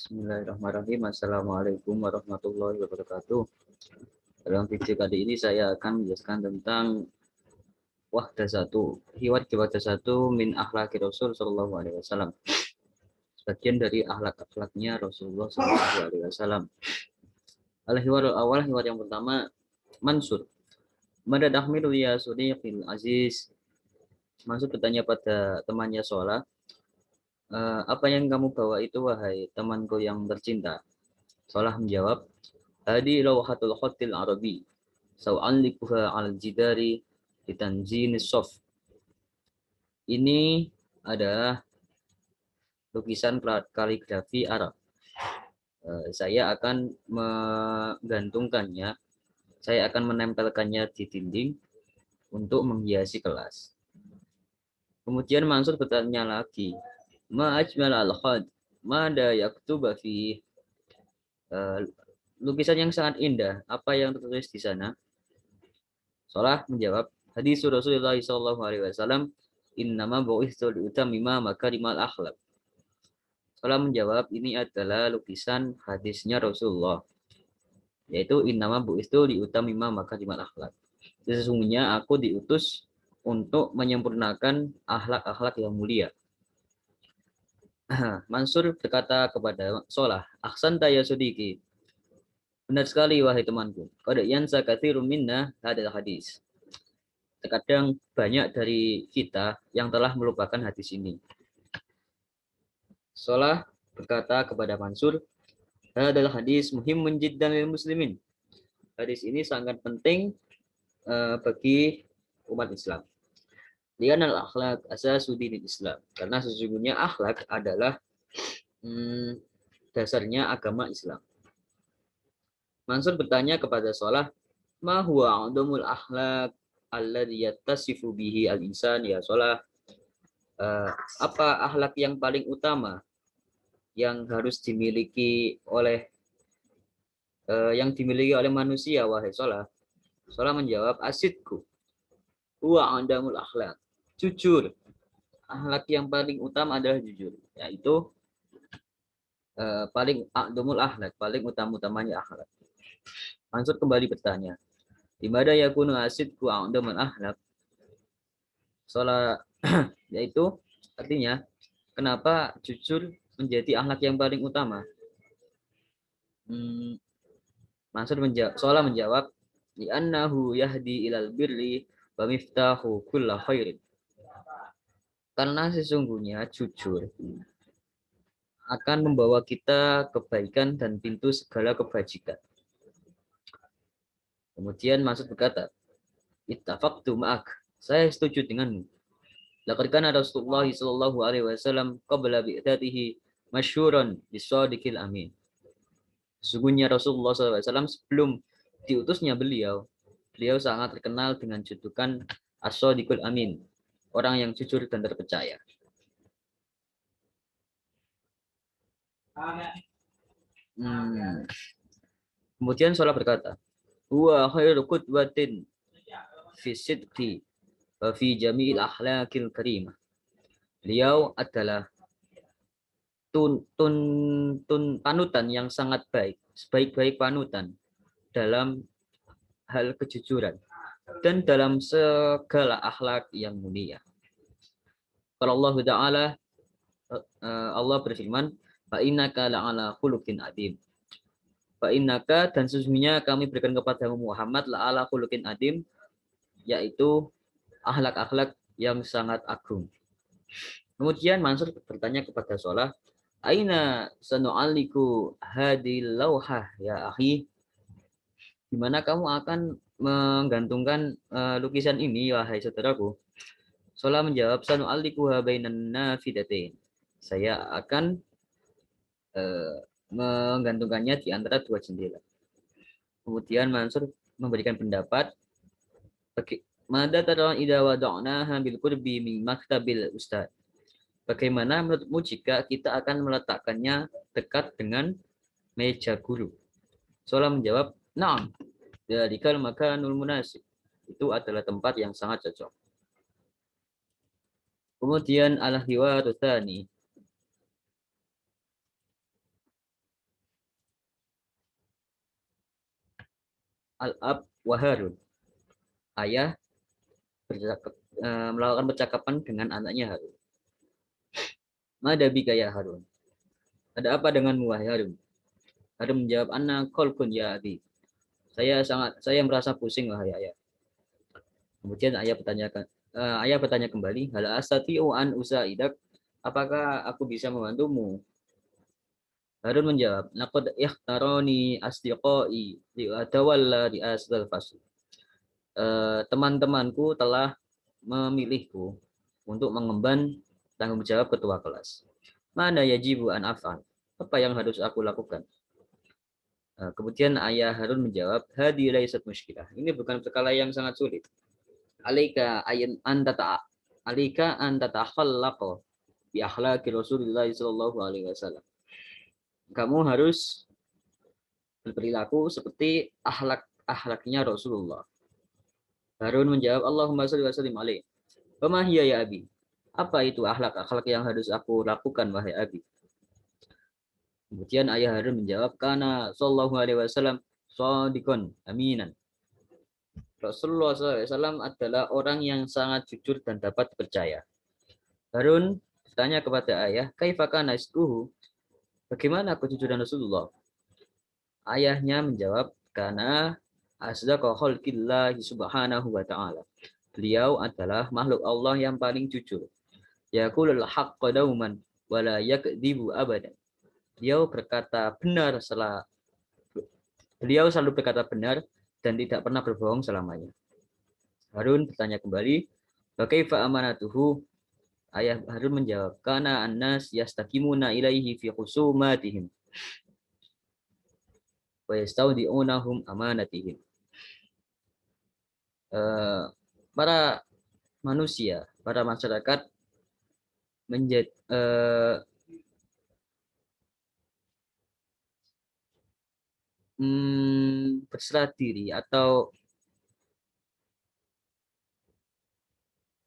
Bismillahirrahmanirrahim. Assalamualaikum warahmatullahi wabarakatuh. Dalam video kali ini saya akan menjelaskan tentang wahdah satu min akhlaki Rasul Shallallahu Alaihi Wasallam. Sebagian dari akhlak-akhlaknya Rasulullah Shallallahu Alaihi Wasallam. Al-hiwarul awal, hiwar yang pertama, Mansur. Mada tahmilu ya suniqil aziz. Mansur bertanya pada temannya Sholah, apa yang kamu bawa itu wahai temanku yang tercinta? Sholah menjawab, hadi lawhatul khatil arabi saw'allikuha al jidari ditanzinis sof. Ini adalah lukisan kaligrafi Arab. Saya akan menggantungkannya, saya akan menempelkannya di dinding untuk menghiasi kelas. Kemudian Mansur bertanya lagi, ma ajmal al-khad, mada yaktuba fi. Lukisan yang sangat indah, apa yang tertulis di sana? Sholah menjawab, hadis Rasulullah sallallahu alaihi wasallam, innama bu'itsu liutammima makarimal akhlak. Sholah menjawab, ini adalah lukisan hadisnya Rasulullah, yaitu innama bu'itsu liutammima makarimal akhlak. Sesungguhnya aku diutus untuk menyempurnakan akhlak-akhlak yang mulia. Mansur berkata kepada Sholah, ahsanta ya sudiki. Benar sekali wahai temanku. Qad yansa katsirun minna hadal hadis. Terkadang banyak dari kita yang telah melupakan hadis ini. Sholah berkata kepada Mansur, hadal hadis muhimmun jiddan lil muslimin. Hadis ini sangat penting bagi umat Islam. Lian al akhlak asasudin Islam. Karena sesungguhnya akhlak adalah dasarnya agama Islam. Mansur bertanya kepada Sholah, ma huwa a'dhamul akhlak alladhi yattasifu bihi al-insan ya Sholah. Apa akhlak yang paling utama yang harus dimiliki oleh manusia wahai Sholah? Sholah menjawab, asidku huwa a'dhamul akhlak. Jujur. Akhlak yang paling utama adalah jujur, yaitu paling a'dhamul akhlak, paling utama-utamanya akhlak. Mansur kembali bertanya, di mana yakunu asidku a'dhamul akhlak? Sholah yaitu artinya kenapa jujur menjadi akhlak yang paling utama? Mansur menjawab, Sholah menjawab, li'annahu yahdi ilal birri wa miftahu kulla khairin. Karena sesungguhnya jujur akan membawa kita kebaikan dan pintu segala kebajikan. Kemudian Mansur berkata, ittafaqtu ma'ak. Saya setuju denganmu. Laqad kana Rasulullah sallallahu alaihi wasallam qabla bi'tatihi masyhuran bisadiqil amin. Sesungguhnya Rasulullah SAW sebelum diutusnya beliau sangat terkenal dengan julukan as-sadiqul amin, orang yang jujur dan terpercaya. Kemudian Sholah berkata, huwa khairu qudwatin fi sidqi wa fi jami'il akhlaqil karimah. Beliau adalah panutan yang sangat baik, sebaik-baik panutan dalam hal kejujuran dan dalam segala akhlak yang mulia. Kalau Allah Ta'ala, Allah berfirman, fa innaka la'ala khuluqin adim. Fa innaka, dan sesungguhnya kami berikan kepada Muhammad la'ala khuluqin adim, yaitu akhlak-akhlak yang sangat agung. Kemudian Mansur bertanya kepada Sholah, aina sanu'alliku hadil lauhah ya akhi? Di mana kamu akan menggantungkan lukisan ini wahai saudaraku? Sholah menjawab, sanu'allikuha bainan nafidatain. Saya akan menggantungkannya di antara dua jendela. Kemudian Mansur memberikan pendapat, mada tarawan idza wada'naha bil qurbi min maktabil ustad. Bagaimana menurutmu jika kita akan meletakkannya dekat dengan meja guru? Sholah menjawab, na'am, dzalikal makanul munasib. Itu adalah tempat yang sangat cocok. Kemudian al-hiwaru tsani. al-ab wa Harun. Ayah melakukan percakapan dengan anaknya Harun. Mada bika ya Harun. Ada apa denganmu wahai Harun? Harun menjawab, anna qalqun ya abi. Saya merasa pusing wahai ayah. Kemudian ayah bertanya kembali, hal astati'u an usaidak, apakah aku bisa membantumu? Harun menjawab, laqad ikhtarani asdiqai li'atawalla ri'asatal fasl. Teman-temanku telah memilihku untuk mengemban tanggung jawab ketua kelas. Mana yajibu an af'al? Apa yang harus aku lakukan? Kemudian ayah Harun menjawab, hadi laisat muskilah. Ini bukan perkara yang sangat sulit. Alika ayin anta ta alika anta takhallaqa bi akhlaqi Rasulullah sallallahu alaihi wasallam. Kamu harus berperilaku seperti akhlaknya Rasulullah. Harun menjawab, Allahumma shalli wa sallim alaihi. Wa ma hiya ya abi? Apa itu akhlak yang harus aku lakukan wahai abi? Kemudian ayah Harun menjawab, karena sallallahu alaihi wasallam shadiqun aminan. Rasulullah SAW adalah orang yang sangat jujur dan dapat dipercaya. Harun bertanya kepada ayah, kaifa kana iskuhu? Bagaimana kejujuran Rasulullah? Ayahnya menjawab, karena asdaqa khalqillahi subhanahu wa ta'ala. Beliau adalah makhluk Allah yang paling jujur. Yaqulul haqqa dauman wa la yakdzibu abadan. Beliau selalu berkata benar dan tidak pernah berbohong selamanya. Harun bertanya kembali, "Bakaifa amanatuhu?" Ayah Harun menjawab, "Kana annas yastakimuna ilaihi fi khusumatihim wa yastaudi'unahum amanatihim." Para manusia, para masyarakat menjadi berserah diri atau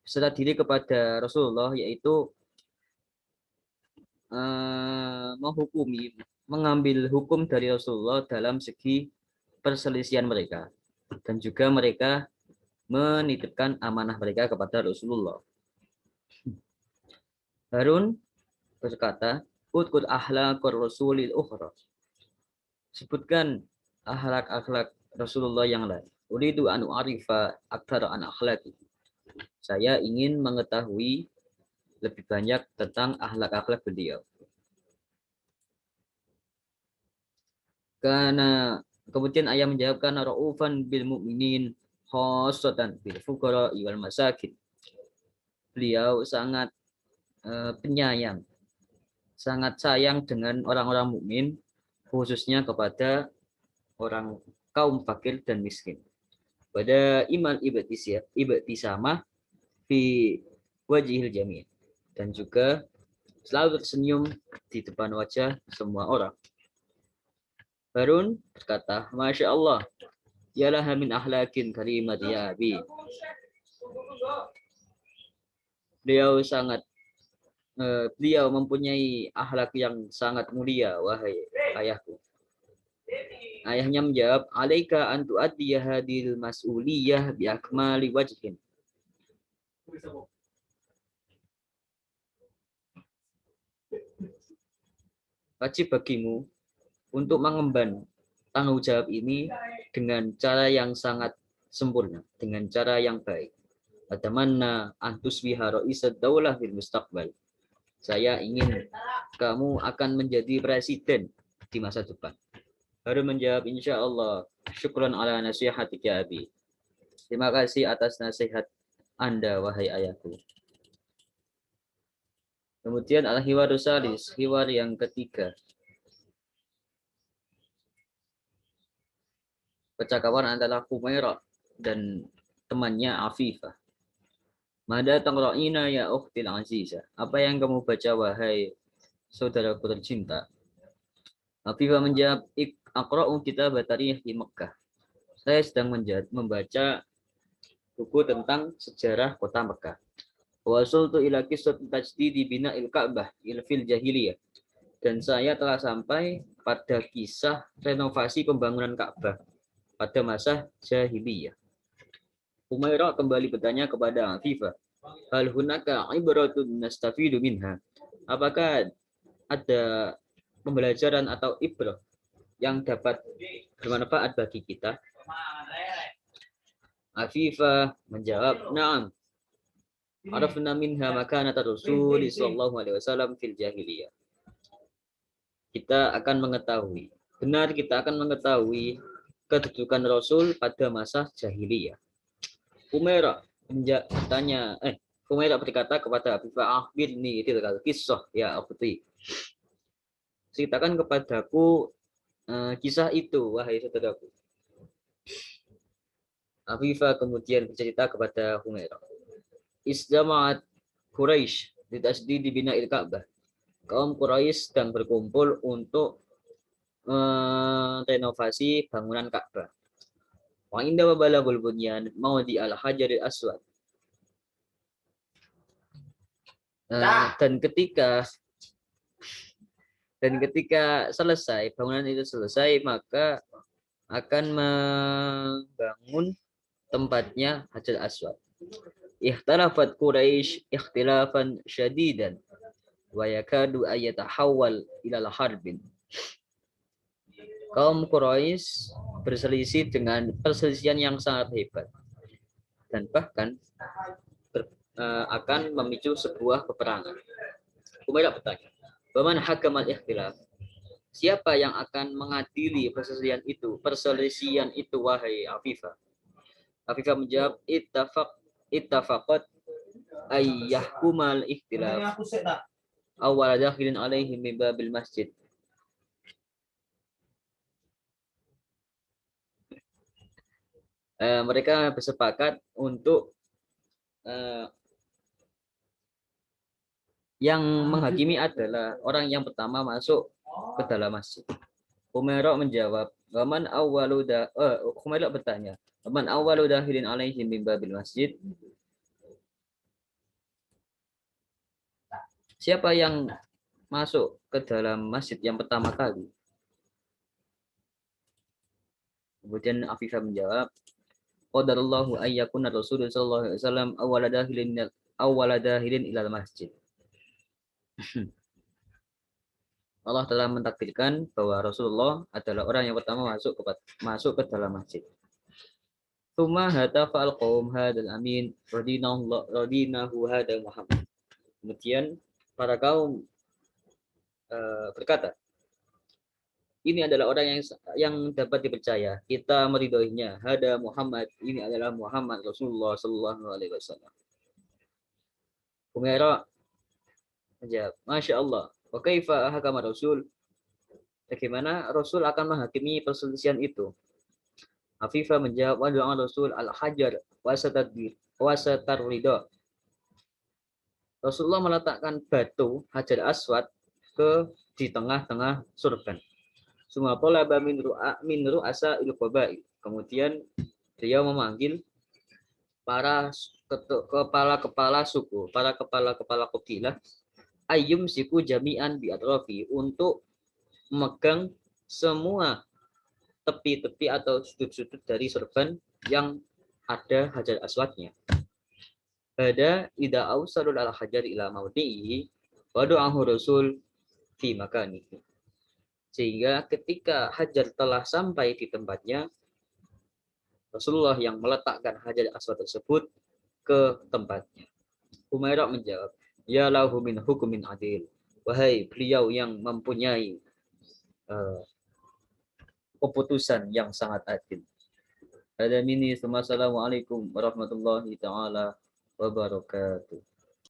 berserah diri kepada Rasulullah, yaitu mengambil hukum dari Rasulullah dalam segi perselisihan mereka, dan juga mereka menitipkan amanah mereka kepada Rasulullah. Harun berkata, "Udkur akhlaqur Rasulil ukhra." Sebutkan akhlak Rasulullah yang lain. Uridu an u'arifa aktsara an akhlaqi. Saya ingin mengetahui lebih banyak tentang akhlak beliau. Karena kemudian ayah menjawab, karena raufan bil mu'minin khassatan bil fuqara wal masakin. Beliau sangat penyayang, sangat sayang dengan orang-orang mukmin, khususnya kepada orang kaum fakir dan miskin. Pada iman ibtisamah fi wajhil jami', dan juga selalu tersenyum di depan wajah semua orang. Harun berkata, Masya Allah, yalah min ahlakin karimat ya abi. Beliau mempunyai akhlak yang sangat mulia, wahai ayahku. Ayahnya menjawab, alaika an tu'addiya hadil mas'uliyah bi akmali wajhin. Wajib bagimu untuk mengemban tanggung jawab ini dengan cara yang sangat sempurna, dengan cara yang baik. Atamanna antusbiha ra'isad daulah fil mustaqbal. Saya ingin kamu akan menjadi presiden di masa depan. Harun menjawab, insya Allah. Syukran ala nasihatik ya abi. Terima kasih atas nasihat Anda, wahai ayahku. Kemudian al-hiwaru salis, hiwar yang ketiga. Percakapan antara Humairah dan temannya Afifah. Mada taqra'ina ya ukhtil azizah. Apa yang kamu baca, wahai saudaraku tercinta? Afifah menjawab, aqra'u kitab tarikh di Mekkah. Saya sedang membaca buku tentang sejarah kota Mekah. Wasultu ila qissat tajdidi bina'il Ka'bah fil jahiliyah. Dan saya telah sampai pada kisah renovasi pembangunan Ka'bah pada masa jahiliyah. Humaira kembali bertanya kepada Afifah, hal hunaka ibratun nastafidu minha? Apakah ada pembelajaran atau ibrah yang dapat bermanfaat bagi kita? Afifah menjawab, "Na'am. Arafna minha makanat Rasul sallallahu alaihi wasallam fil jahiliyah." Kita akan mengetahui, benar kita akan mengetahui kedudukan Rasul pada masa jahiliyah. Humaira bertanya, Humaira berkata kepada Afifah, akhbirni tilkal kisah ya akhti. Ceritakan kepadaku kisah itu, wahai saudaraku. Afifah kemudian bercerita kepada Humaira. Islama'at Quraisy di bina'il Ka'bah. Kaum Quraisy sedang berkumpul untuk renovasi bangunan Ka'bah. Wa inda balagul bunyan maudi al-hajaril aswad. Dan ketika selesai bangunan itu selesai, maka akan membangun tempatnya Hajar Aswad. Ikhtalafat Quraisy ikhtilafan syadidan wa yakadu ayatahawwal ila harbin. Kaum Quraisy berselisih dengan perselisihan yang sangat hebat dan bahkan akan memicu sebuah peperangan. Umayyah bertanya, "Waman hakamal ikhtilaf?" Siapa yang akan mengadili perselisihan itu wahai Afifah? Afifah menjawab, ittafaqat ayyahkumal ikhtilaf awal dakhilin alaihi min babil masjid. Mereka bersepakat untuk yang menghakimi adalah orang yang pertama masuk ke dalam masjid. Humaira menjawab, "Waman awwalu Humaira bertanya, "Waman awwalu dakhilin alaihi min babil masjid?" Siapa yang masuk ke dalam masjid yang pertama kali? Kemudian Afifah menjawab, qadarallahu ayyakuna Rasulullah sallallahu alaihi wasallam awwala dahilin ilal masjid. Allah telah mentakdirkan bahwa Rasulullah adalah orang yang pertama masuk ke dalam masjid. Tsumma hatafa al-qaum hadal amin radinahu hadal Muhammad. Kemudian para kaum berkata, ini adalah orang yang dapat dipercaya. Kita meridhoinya. Hada Muhammad, ini adalah Muhammad Rasulullah sallallahu alaihi wasallam. Humaira menjawab, Masya Allah. Wa kaifa hakama Rasul? Bagaimana Rasul akan menghakimi perselisihan itu? Afifah menjawab, wa doa Rasul al-hajar wasatar ridho. Rasulullah meletakkan batu Hajar Aswad di tengah-tengah surban. Semua talaba min ru'asa il-qabail. Kemudian beliau memanggil para kepala-kepala suku, para kepala-kepala kabilah, ayyum siku jami'an bi atrafi, untuk memegang semua tepi-tepi atau sudut-sudut dari surban yang ada Hajar Aswadnya. Ada ida ausalul al hajar ila maudihi wa du'ahu Rasul fi makanihi. Sehingga ketika Hajar telah sampai di tempatnya, Rasulullah yang meletakkan Hajar Aswad tersebut ke tempatnya. Humaira menjawab, ya lahu min hukumin adil. Wahai beliau yang mempunyai keputusan yang sangat adil. Assalamualaikum warahmatullahi taala wabarakatuh.